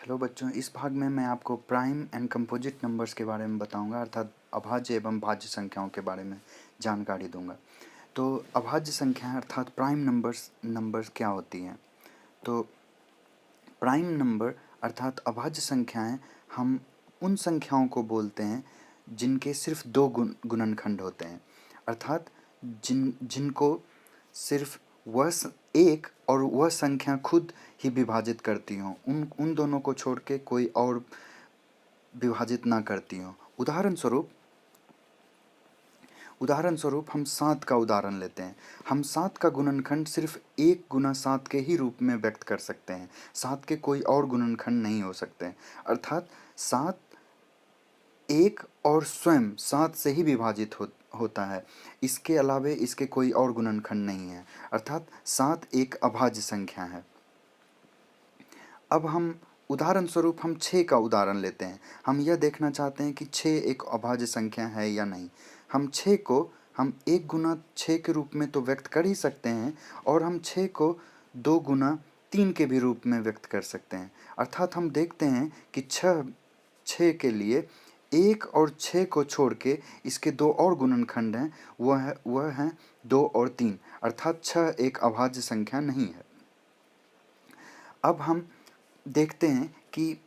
Hello बच्चों, इस भाग में मैं आपको प्राइम एंड कंपोजिट नंबर्स के बारे में बताऊंगा, अर्थात अभाज्य एवं भाज्य संख्याओं के बारे में जानकारी दूंगा। तो अभाज्य संख्याएं अर्थात प्राइम नंबर्स क्या होती हैं? तो प्राइम नंबर अर्थात अभाज्य संख्याएं हम उन संख्याओं को बोलते हैं जिनके सिर्फ दो गुणनखंड होते हैं, अर्थात जिनको सिर्फ एक और वह संख्या खुद ही विभाजित करती हों, उन दोनों को छोड़ के कोई और विभाजित ना करती हों। उदाहरण स्वरूप हम 7 का उदाहरण लेते हैं। हम 7 का गुणनखंड सिर्फ 1 गुना 7 के ही रूप में व्यक्त कर सकते हैं। 7 के कोई और गुणनखंड नहीं हो सकते, अर्थात 7 एक और स्वयं 7 से ही विभाजित होता है। इसके अलावे इसके कोई और गुणनखंड नहीं है, अर्थात 7 एक अभाज्य संख्या है। अब हम उदाहरण स्वरूप हम 6 का उदाहरण लेते हैं। हम यह देखना चाहते हैं कि 6 एक अभाज्य संख्या है या नहीं। हम 6 को हम 1 गुना 6 के रूप में तो व्यक्त कर ही सकते हैं, और हम 6 को 2 गुना 3 के भी रूप में व्यक्त कर सकते हैं। अर्थात हम देखते हैं कि 6 के लिए 1 और 6 को छोड़ के इसके दो और गुणनखंड हैं, वह हैं 2 और 3, अर्थात 6 एक अभाज्य संख्या नहीं है। अब हम देखते हैं कि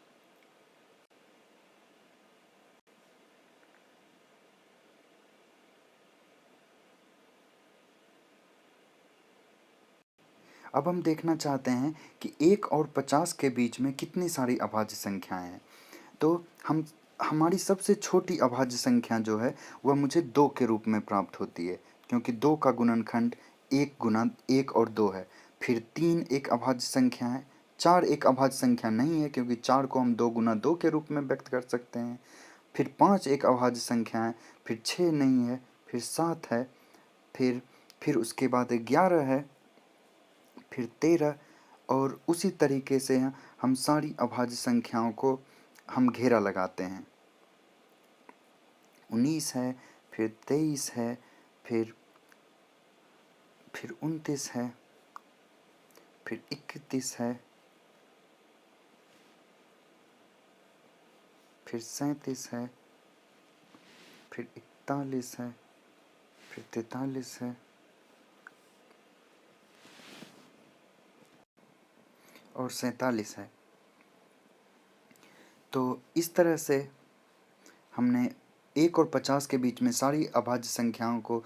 अब हम देखना चाहते हैं कि 1 और 50 के बीच में कितनी सारी अभाज्य संख्याएं हैं। तो हमारी सबसे छोटी अभाज्य संख्या जो है वह मुझे 2 के रूप में प्राप्त होती है, क्योंकि 2 का गुणनखंड 1 गुना 1 और 2 है। फिर 3 एक अभाज्य संख्या है। 4 एक अभाज्य संख्या नहीं है, क्योंकि 4 को हम 2 गुना 2 के रूप में व्यक्त कर सकते हैं। फिर 5 एक अभाज्य संख्या है। फिर 6 नहीं है। फिर 7 है। फिर उसके बाद 11 है। फिर 13, और उसी तरीके से हम सारी अभाज्य संख्याओं को हम घेरा लगाते हैं। 19 है। फिर 23 है। फिर 29 है। फिर 31 है। फिर 37 है। फिर 41 है। फिर 43 है, और 47 है। तो इस तरह से हमने 1 और 50 के बीच में सारी अभाज्य संख्याओं को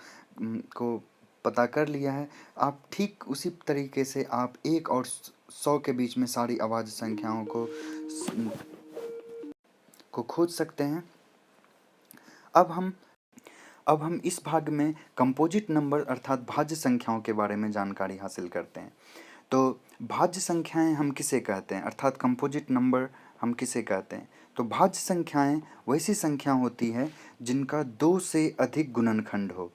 पता कर लिया है। आप ठीक उसी तरीके से आप 1 और 100 के बीच में सारी अभाज्य संख्याओं को खोज सकते हैं। अब हम इस भाग में कंपोजिट नंबर अर्थात भाज्य संख्याओं के बारे में जानकारी हासिल करते हैं। तो भाज्य संख्याएं हम किसे कहते हैं, अर्थात कंपोजिट नंबर हम किसे कहते हैं? तो भाज्य संख्याएं वैसी संख्या होती है जिनका 2 से अधिक गुणनखंड हो।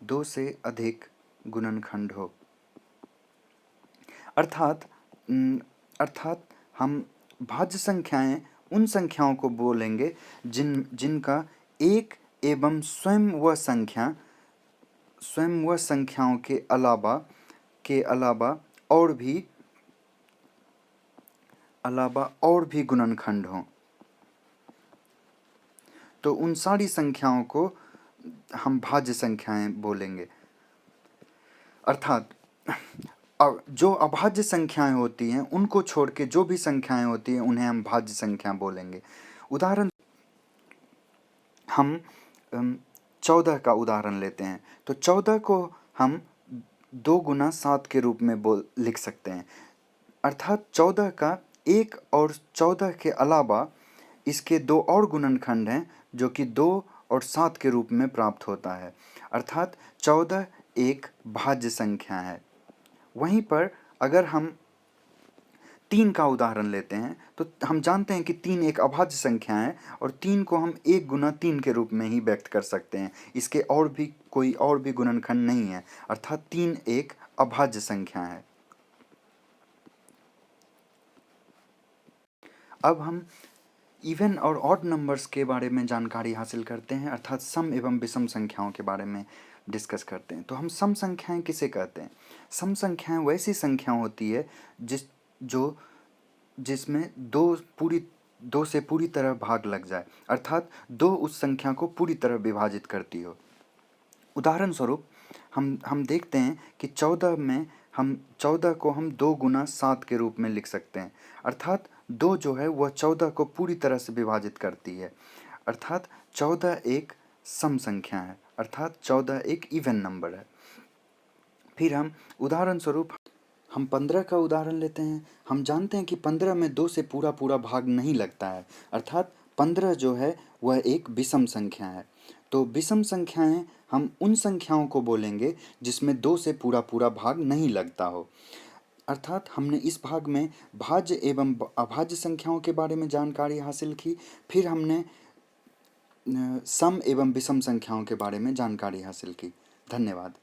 2 से अधिक गुणनखंड हो, अर्थात हम भाज्य संख्याएं उन संख्याओं को बोलेंगे जिनका एक एवं स्वयं वह संख्याओं के अलावा और भी गुणनखंड हों। तो उन सारी संख्याओं को हम भाज्य संख्याएं बोलेंगे। अर्थात जो अभाज्य संख्याएं होती हैं उनको छोड़ के जो भी संख्याएं होती हैं उन्हें हम भाज्य संख्या बोलेंगे। उदाहरण हम 14 का उदाहरण लेते हैं। तो 14 को हम 2 गुना 7 के रूप में लिख सकते हैं, अर्थात 14 का 1 और 14 के अलावा इसके दो और गुणनखंड हैं, जो कि 2 और 7 के रूप में प्राप्त होता है, अर्थात 14 एक भाज्य संख्या है। वहीं पर अगर हम 3 का उदाहरण लेते हैं तो हम जानते हैं कि 3 एक अभाज्य संख्या है, और 3 को हम 1 गुना 3 के रूप में ही व्यक्त कर सकते हैं। इसके कोई और भी गुणनखंड नहीं है, अर्थात 3 एक अभाज्य संख्या है। अब हम इवन और ऑड नंबर्स के बारे में जानकारी हासिल करते हैं, अर्थात सम एवं विषम संख्याओं के बारे में डिस्कस करते हैं। तो हम सम संख्याएं किसे कहते हैं? सम संख्याएं वैसी संख्या होती है जो जिसमें दो से पूरी तरह भाग लग जाए, अर्थात दो उस संख्या को पूरी तरह विभाजित करती हो। उदाहरण स्वरूप हम देखते हैं कि 14 को हम 2 गुना 7 के रूप में लिख सकते हैं, अर्थात 2 जो है वह 14 को पूरी तरह से विभाजित करती है, अर्थात 14 एक सम संख्या है, अर्थात 14 एक इवन नंबर है। फिर हम उदाहरण स्वरूप हम 15 का उदाहरण लेते हैं। हम जानते हैं कि 15 में 2 से पूरा पूरा भाग नहीं लगता है, अर्थात 15 जो है वह एक विषम संख्या है। तो विषम संख्याएं हम उन संख्याओं को बोलेंगे जिसमें 2 से पूरा पूरा भाग नहीं लगता हो। अर्थात हमने इस भाग में भाज्य एवं अभाज्य संख्याओं के बारे में जानकारी हासिल की, फिर हमने सम एवं विषम संख्याओं के बारे में जानकारी हासिल की। धन्यवाद।